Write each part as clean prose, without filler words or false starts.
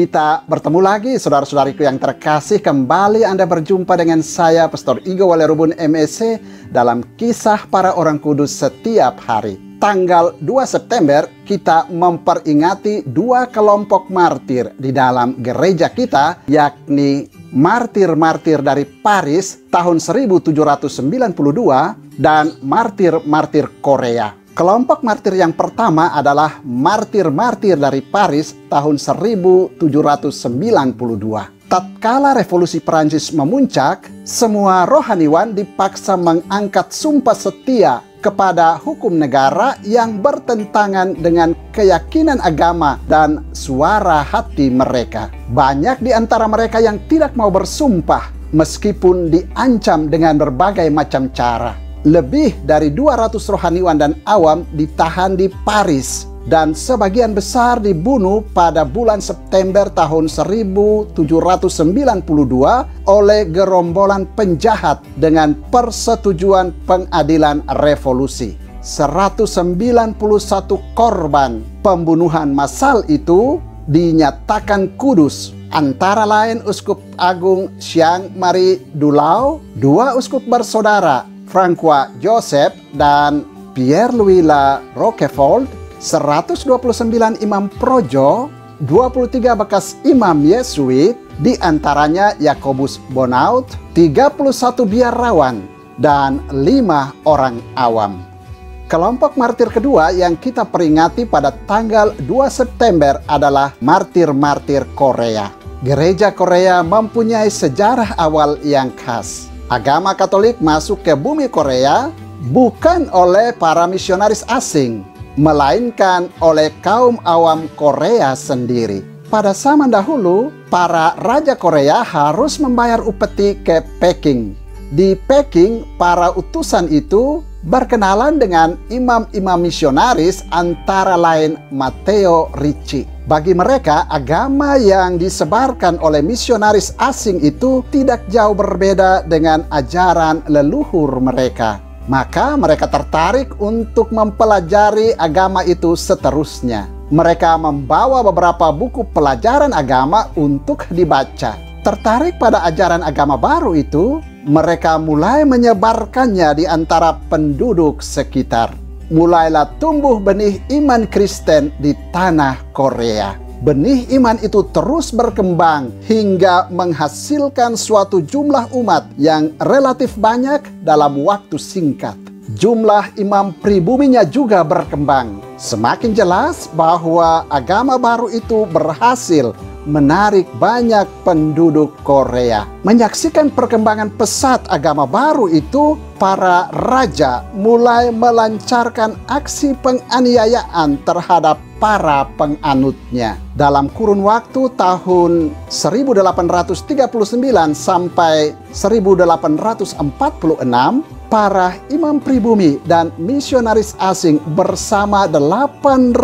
Kita bertemu lagi, saudara-saudariku yang terkasih. Kembali Anda berjumpa dengan saya, Pastor Igo Walerubun MEC, dalam Kisah Para Orang Kudus Setiap Hari. Tanggal 2 September, kita memperingati dua kelompok martir di dalam gereja kita, yakni martir-martir dari Paris tahun 1792 dan martir-martir Korea. Kelompok martir yang pertama adalah martir-martir dari Paris tahun 1792. Tatkala revolusi Perancis memuncak, semua rohaniwan dipaksa mengangkat sumpah setia kepada hukum negara yang bertentangan dengan keyakinan agama dan suara hati mereka. Banyak di antara mereka yang tidak mau bersumpah meskipun diancam dengan berbagai macam cara. Lebih dari 200 rohaniwan dan awam ditahan di Paris dan sebagian besar dibunuh pada bulan September tahun 1792 oleh gerombolan penjahat dengan persetujuan pengadilan revolusi. 191 korban pembunuhan massal itu dinyatakan kudus, antara lain Uskup Agung Jean Marie Dulau, dua uskup bersaudara François Joseph dan Pierre-Louis La Roquefort, 129 imam projo, 23 bekas imam Yesuit, di antaranya Yakobus Bonaut, 31 biarawan, dan 5 orang awam. Kelompok martir kedua yang kita peringati pada tanggal 2 September adalah martir-martir Korea. Gereja Korea mempunyai sejarah awal yang khas. Agama Katolik masuk ke bumi Korea bukan oleh para misionaris asing, melainkan oleh kaum awam Korea sendiri. Pada zaman dahulu, para raja Korea harus membayar upeti ke Peking. Di Peking, para utusan itu berkenalan dengan imam-imam misionaris, antara lain Matteo Ricci. Bagi mereka, agama yang disebarkan oleh misionaris asing itu tidak jauh berbeda dengan ajaran leluhur mereka. Maka mereka tertarik untuk mempelajari agama itu seterusnya. Mereka membawa beberapa buku pelajaran agama untuk dibaca. Tertarik pada ajaran agama baru itu, mereka mulai menyebarkannya di antara penduduk sekitar. Mulailah tumbuh benih iman Kristen di tanah Korea. Benih iman itu terus berkembang hingga menghasilkan suatu jumlah umat yang relatif banyak dalam waktu singkat. Jumlah imam pribuminya juga berkembang. Semakin jelas bahwa agama baru itu berhasil menarik banyak penduduk Korea. Menyaksikan perkembangan pesat agama baru itu, para raja mulai melancarkan aksi penganiayaan terhadap para penganutnya. Dalam kurun waktu tahun 1839 sampai 1846, para imam pribumi dan misionaris asing bersama 8.000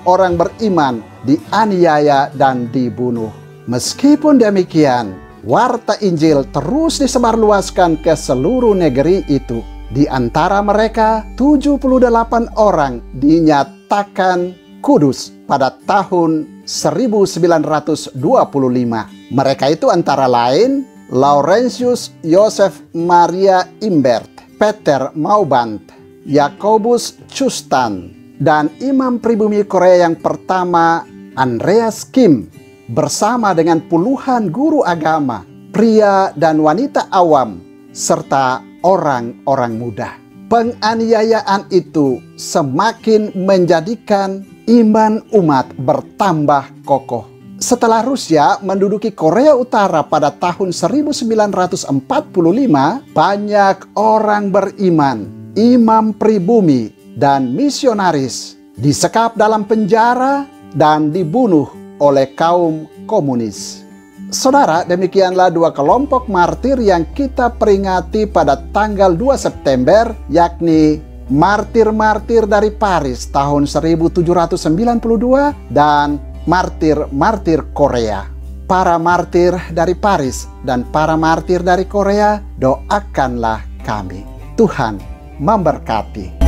orang beriman dianiaya dan dibunuh. Meskipun demikian, warta Injil terus disebarluaskan ke seluruh negeri itu. Di antara mereka, 78 orang dinyatakan kudus pada tahun 1925. Mereka itu antara lain Laurentius Joseph Maria Imbert, Peter Maubant, Yakobus Chustan, dan imam pribumi Korea yang pertama Andreas Kim, bersama dengan puluhan guru agama, pria dan wanita awam, serta orang-orang muda. Penganiayaan itu semakin menjadikan iman umat bertambah kokoh. Setelah Rusia menduduki Korea Utara pada tahun 1945, banyak orang beriman, imam pribumi, dan misionaris disekap dalam penjara dan dibunuh oleh kaum komunis. Saudara, demikianlah dua kelompok martir yang kita peringati pada tanggal 2 September, yakni martir-martir dari Paris tahun 1792 dan martir-martir Korea. Para martir dari Paris dan para martir dari Korea, doakanlah kami. Tuhan memberkati.